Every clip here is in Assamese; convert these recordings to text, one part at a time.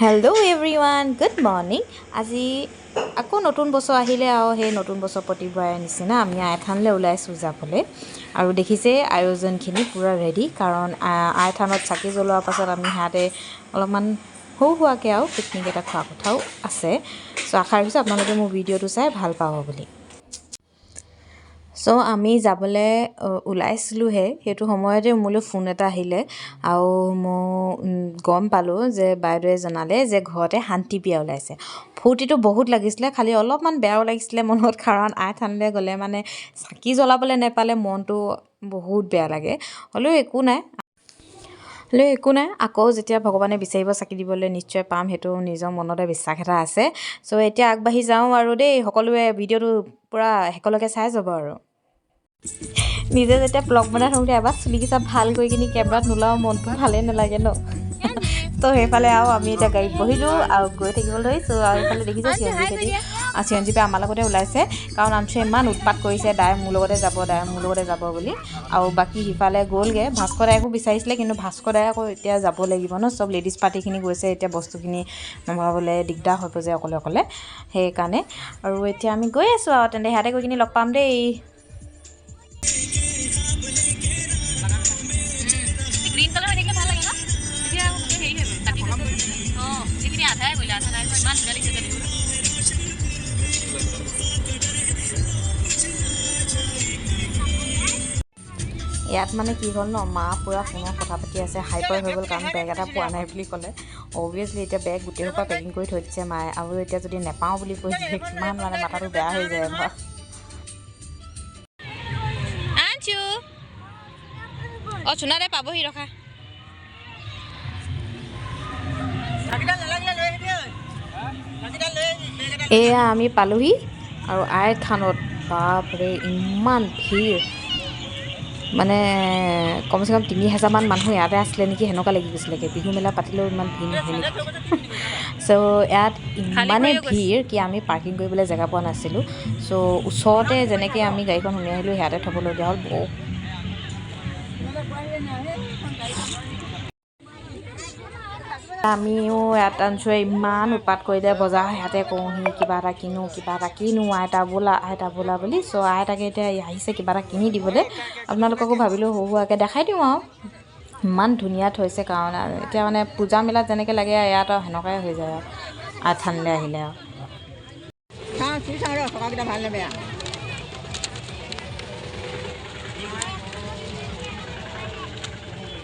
Hello everyone, good morning. আজি আকৌ নতুন বছৰ আহিলে আৰু সেই নতুন বছৰ প্ৰতিবাৰৰ নিচিনা আমি আইথানলৈ ওলাইছোঁ যাবলৈ আৰু দেখিছে আয়োজনখিনি পুৰা ৰেডি কাৰণ আইথানত চাকি জ্বলোৱাৰ পাছত আমি হাতে অলপমান হোৱাকে আৰু পিকনিক এটা খোৱা কথাও আছে সো আশা ৰাখিছোঁ আপোনালোকে মোৰ ভিডিঅ'টো চাই ভাল পাব বুলি সো আমি যাবলৈ ওলাইছিলোঁহে সেইটো সময়তে মোলৈ ফোন এটা আহিলে আৰু মই গম পালোঁ যে বাইদেৱে জনালে যে ঘৰতে শান্তি বিয়া ওলাইছে ফূৰ্তিটো বহুত লাগিছিলে খালি অলপমান বেয়াও লাগিছিলে মনত কাৰণ আইথানলৈ গ'লে মানে চাকি জ্বলাবলৈ নেপালে মনটো বহুত বেয়া লাগে হ'লেও একো নাই আকৌ যেতিয়া ভগৱানে বিচাৰিব চাকি দিবলৈ নিশ্চয় পাম সেইটো নিজৰ মনতে বিশ্বাস এটা আছে সো এতিয়া আগবাঢ়ি যাওঁ আৰু দেই সকলোৱে ভিডিঅ'টো পুৰা শেষলৈকে চাই যাব আৰু নিজে যেতিয়া ব্লগ বনাই থাকোঁতে এবাৰ চুলিকেইটা ভাল কৰি কিনি কেমেৰাত নোলাওঁ মনটো ভালেই নালাগে ন তো সেইফালে আৰু আমি এতিয়া গাড়ীত বহিলোঁ আৰু গৈ থাকিবলৈ ধৰিছোঁ আৰু এইফালে দেখিছোঁ চিৰঞ্জীৱে আমাৰ লগতে ওলাইছে কাৰণ আনচুৱে ইমান উৎপাত কৰিছে দাই মোৰ লগতে যাব বুলি আৰু বাকী সিফালে গ'লগৈ ভাস্কৰ দাইকো বিচাৰিছিলে কিন্তু ভাস্কৰ দাই আকৌ এতিয়া যাব লাগিব ন চব লেডিজ পাৰ্টিখিনি গৈছে এতিয়া বস্তুখিনি নমাবলৈ দিগদাৰ হ'ব যে অকলে সেইকাৰণে আৰু এতিয়া আমি গৈ আছোঁ আৰু তেন্তে সিহঁতে গৈ কিনি লগ পাম দেই গ্ৰীণ কালাৰ দেখিলে ভাল লাগে ন এতিয়া হেৰি হৈ গ'ল কাটি অঁ এইখিনি আধাই কৰিলে আধা নাই ইমান ধুনীয়া লাগিছে যে ইয়াত মানে কি হ'ল ন মা পূৰা ফোনত কথা পাতি আছে হাইপাৰ হৈ গ'ল কাৰণ বেগ এটা পোৱা নাই বুলি ক'লে অভিয়াছলি এতিয়া বেগ গোটেই সোপা পেকিং কৰি থৈ দিছে মায়ে আৰু এতিয়া যদি নেপাওঁ বুলি কৈ দিয়ে কিমান মানে মাথাটো বেয়া হৈ যায় অঁ চুনা দে পাবহি ৰখা এয়া আমি পালোহি আৰু আইথানত বাপৰে ইমান ভিৰ মানে কমচে কম ৩,০০০মান মানুহ ইয়াতে আছিলে নেকি সেনেকুৱা লাগি গৈছিলেগৈ বিহু মেলা পাতিলেও ইমান ভিৰ নহয় নেকি চ' ইয়াত ইমানেই ভিৰ কি আমি পাৰ্কিং কৰিবলৈ জেগা পোৱা নাছিলোঁ চ' ওচৰতে যেনেকৈ আমি গাড়ীখন সুমিয়াই আহিলোঁ ইয়াতে থ'বলগীয়া হ'ল আমিও ইয়াত আনচুৱে ইমান উৎপাত কৰিলে বজাৰ সিহঁতে কওঁহি কিবা এটা কিনো আইতা বোলা বুলি চ' আইতাকে এতিয়া আহিছে কিবা এটা কিনি দিবলৈ আপোনালোককো ভাবিলোঁ হোৱাকৈ দেখাই দিওঁ আৰু ইমান ধুনীয়া থৈছে কাৰণ আৰু এতিয়া মানে পূজা মেলাত যেনেকৈ লাগে ইয়াত আৰু সেনেকুৱাই হৈ যায় আৰু আইথানলৈ আহিলে আৰু ভাল বেয়া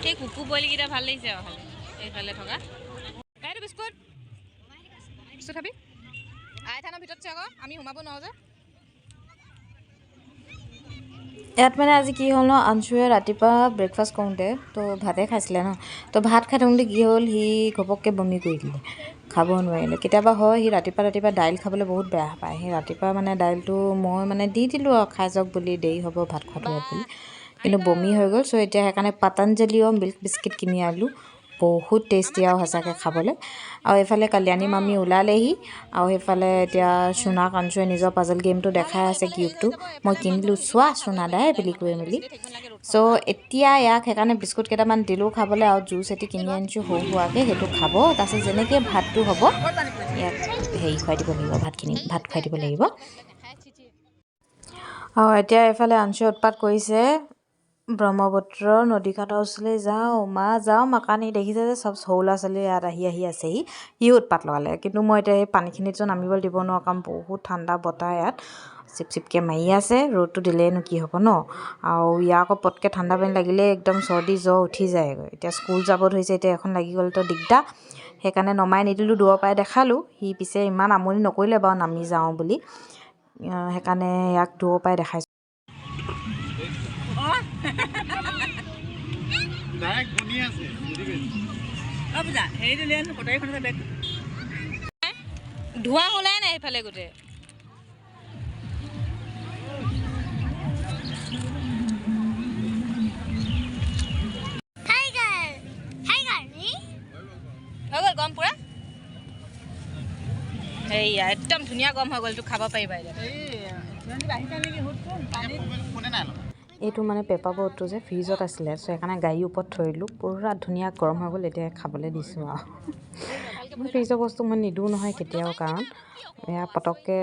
এই কুকু পোৱালিকেইটা ভাল লাগিছে আৰু এইফালে থকা এইটো বিস্কুট খাবি আইথানৰ ভিতৰত আছে আকৌ আমি সোমাব নোৱাৰোঁ যে ইয়াত মানে আজি কি হ'ল ন আনচুৱে ৰাতিপুৱা ব্ৰেকফাষ্ট কৰোঁতে তো ভাতে খাইছিলে ন তো ভাত খাই থাকোঁতে কি হ'ল সি ঘপককৈ বমি কৰি দিলে খাব নোৱাৰিলে কেতিয়াবা হয় সি ৰাতিপুৱা দাইল খাবলৈ বহুত বেয়া পায় সি ৰাতিপুৱা মানে দাইলটো মই মানে দি দিলোঁ আৰু খাই যাওক বুলি দেৰি হ'ব ভাত খোৱাটো বুলি কিন্তু বমি হৈ গ'ল চ' এতিয়া সেইকাৰণে পতঞ্জলিও মিল্ক বিস্কিট কিনি আনিলোঁ বহুত টেষ্টি আৰু সঁচাকৈ খাবলৈ আৰু এইফালে কল্যাণী মামী ওলালেহি আৰু সেইফালে এতিয়া চুনাক আনচুৱে নিজৰ পাজল গেমটো দেখাই আছে কিউবটো মই কিনিলোঁ চোৱা চুনা দাই বুলি কৈ মেলি চ' এতিয়া ইয়াক সেইকাৰণে বিস্কুট কেইটামান দিলোঁ খাবলৈ আৰু জুচ এটি কিনি আনিছোঁ হোৱাকৈ সেইটো খাব তাৰপিছত যেনেকৈ ভাতটো হ'ব ইয়াক হেৰি খুৱাই দিব লাগিব ভাত খুৱাই দিব লাগিব আৰু এতিয়া এইফালে আনচুৱে উৎপাত কৰিছে ব্ৰহ্মপুত্ৰ নদীকাঠৰ ওচৰলৈ যাওঁ মাকানি দেখিছে যে চব সৰু ল'ৰা ছোৱালী ইয়াত আহি আছেহি সি উৎপাত লগালে কিন্তু মই এতিয়া এই পানীখিনিত নামিবলৈ দিব নোৱাৰোঁ কাৰণ বহুত ঠাণ্ডা বতাহ ইয়াত চিপচিপকৈ মাৰি আছে ৰ'দটো দিলেনো কি হ'ব ন আৰু ইয়াৰ আকৌ পটকৈ ঠাণ্ডা পানী লাগিলে একদম চৰ্দি জ্বৰ উঠি যায়গৈ এতিয়া স্কুল যাব ধৰিছে এতিয়া এখন লাগি গ'লতো দিগদাৰ সেইকাৰণে নমাই নিদিলোঁ দূৰৰ পৰাই দেখালোঁ সি পিছে ইমান আমনি নকৰিলে বাৰু নামি যাওঁ বুলি সেইকাৰণে ইয়াক দূৰৰ পৰাই দেখাইছোঁ ধোঁৱা ওলাই নাই সেইফালে গোটেই হৈ গ'ল গৰম পুৰা এইয়া একদম ধুনীয়া গৰম হৈ গ'ল তোক খাব পাৰিবা এইটো মানে পেপাৰ বৰ্ডটো যে ফ্ৰিজত আছিলে চ' সেইকাৰণে গাড়ীৰ ওপৰত থৈ দিলোঁ পুৰা ধুনীয়া গৰম হৈ গ'ল এতিয়া খাবলৈ দিছোঁ আৰু মই ফ্ৰিজৰ বস্তু মই নিদিওঁ নহয় কেতিয়াও কাৰণ এয়া পটককৈ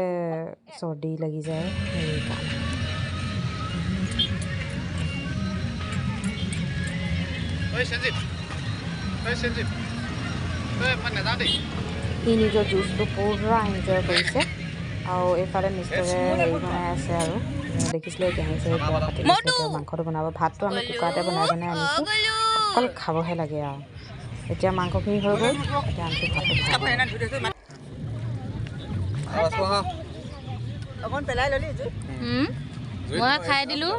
চৰ্দি লাগি যায় সেইকাৰণে ই নিজৰ জুচটো পুৰা এনজয় কৰিছে আৰু এইফালে মিষ্টাৰে হেৰি বনাই আছে আৰু দেখিছিলে কেঁহি চেহি কাটি দিছে মাংসটো বনাব ভাতটো আমি কুকাৰতে বনাই আনিছোঁ অকল খাবহে লাগে আৰু এতিয়া মাংসখিনি হৈ গ'ল এতিয়া আনকি ভাতটো মই খাই দিলোঁ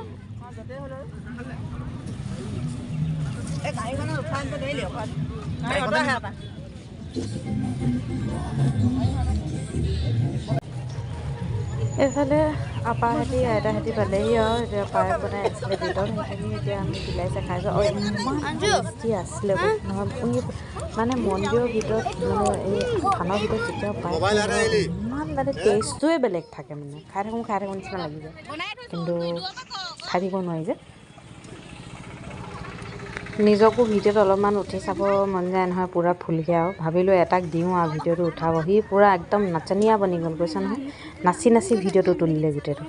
এইফালে আপাহঁতি আইতাহঁতি পালেহি আৰু এতিয়া পায়স বনাই আছিলে ভিতৰত সেইখিনি এতিয়া আমি বিলাইছে খাইছোঁ আৰু ইমান টেষ্টি আছিলে নহয় মানে মন্দিৰৰ ভিতৰত মানে এই থানৰ ভিতৰত যেতিয়া পায় ইমান মানে টেষ্টটোৱে বেলেগ থাকে মানে খাই থাকোঁ নিচিনা লাগি যায় কিন্তু খাই থাকিব নোৱাৰি যে নিজকো ভিডিঅ'ত অলপমান উঠি চাব মন যায় নহয় পূৰা ফুলকৈ আৰু ভাবিলোঁ এটাক দিওঁ আৰু ভিডিঅ'টো উঠাব সি পূৰা একদম নাচনীয়া বনি গ'ল কৈছে নহয় নাচি নাচি ভিডিঅ'টো তুলিলে গোটেইটো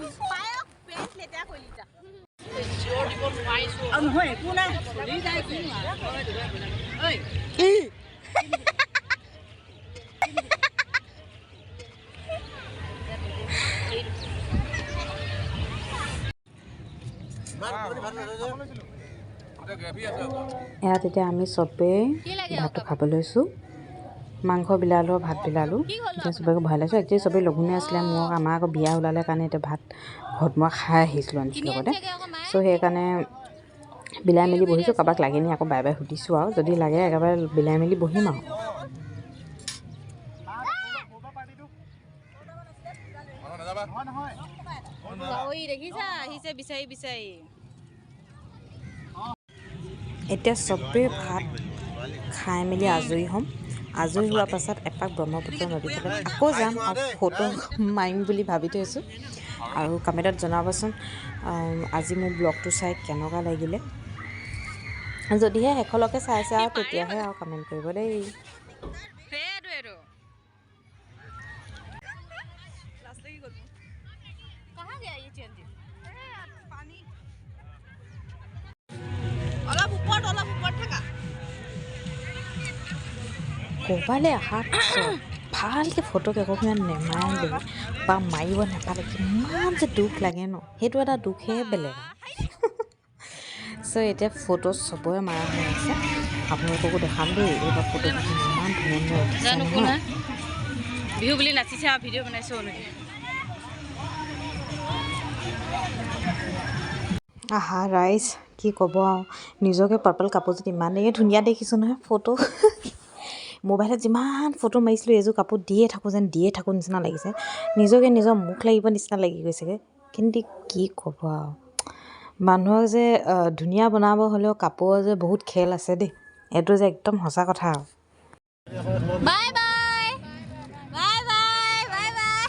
ইয়াত এতিয়া আমি চবেই ভাতটো খাব লৈছোঁ মাংস বিলালোঁ ভাত বিলালোঁ এতিয়া চবেই ভৰাই লৈছোঁ একচুৱেলি চবেই লঘোণে আছিলে মোক আমাৰ আকৌ বিয়া ওলালে কাৰণে এতিয়া ভাত ঘৰত মই খাই আহিছিলোঁ আনিছোঁ লগতে চ' সেইকাৰণে বিলাই মেলি বহিছোঁ কাৰোবাক লাগে নি আকৌ বাই বাই সুধিছোঁ আৰু যদি লাগে একেবাৰে বিলাই মেলি বহিম আৰু এতিয়া চবেই ভাত খাই মেলি আজৰি হ'ম আজৰি হোৱাৰ পাছত এপাক ব্ৰহ্মপুত্ৰ নদীফালে আকৌ যাম আৰু ফটো মাৰিম বুলি ভাবি থৈছোঁ আৰু কমেণ্টত জনাবচোন আজি মোৰ ব্লগটো চাই কেনেকুৱা লাগিলে যদিহে শেষলৈকে চাইছে আৰু তেতিয়াহে আৰু কমেণ্ট কৰিব দেই ক'ৰবালৈ অহাৰ পাছত ভালকৈ ফটো কেইকপিমান নেমাৰিলে বা মাৰিব নাপালে কিমান যে দুখ লাগে ন সেইটো এটা দুখেই বেলেগ চ' এতিয়া ফটো চবৰে মাৰা হৈ আছে আপোনালোককো দেখাম দেই এইবাৰ ফটোবোৰ ইমান ধুনীয়া উঠিছে নহয় বিহু বুলি নাচিছে আৰু ভিডিঅ' বনাইছোঁ আহা ৰাইজ কি ক'ব আৰু নিজকে পাৰ্পল কাপোৰযোৰ ইমানেই ধুনীয়া দেখিছোঁ নহয় ফটো মোবাইলত যিমান ফটো মাৰিছিলোঁ এইযোৰ কাপোৰ দিয়ে থাকোঁ নিচিনা লাগিছে নিজকে নিজৰ মুখ লাগিব নিচিনা লাগি গৈছেগৈ কিন্তু কি ক'ব আৰু মানুহক যে ধুনীয়া বনাব হ'লেও কাপোৰৰ যে বহুত খেল আছে দেই এইটো যে একদম সঁচা কথা আৰু bye bye bye bye bye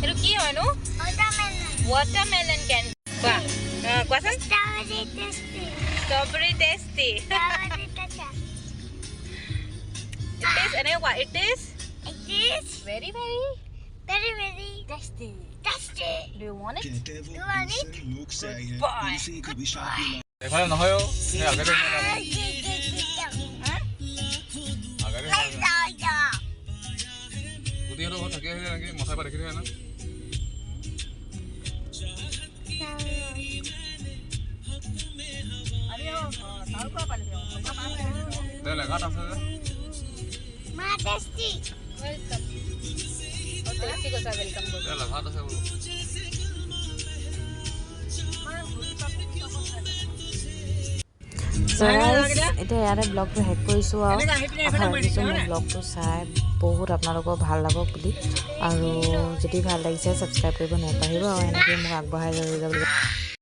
এইটো কি হয়নো ৱাটাৰমেলন কেন কোৱাচোন strawberry tasty It is very tasty. Do you want it? Goodbye. Welcome. Welcome. এতিয়া ইয়াতে ব্লগটো শেষ কৰিছোঁ আৰু আশা ৰাখিছোঁ মোৰ ব্লগটো চাই বহুত আপোনালোকৰ ভাল লাগক বুলি আৰু যদি ভাল লাগিছে ছাবস্ক্ৰাইব কৰিব নাপাহৰিব আৰু এনেকৈ মোক আগবঢ়াই লৈ যাব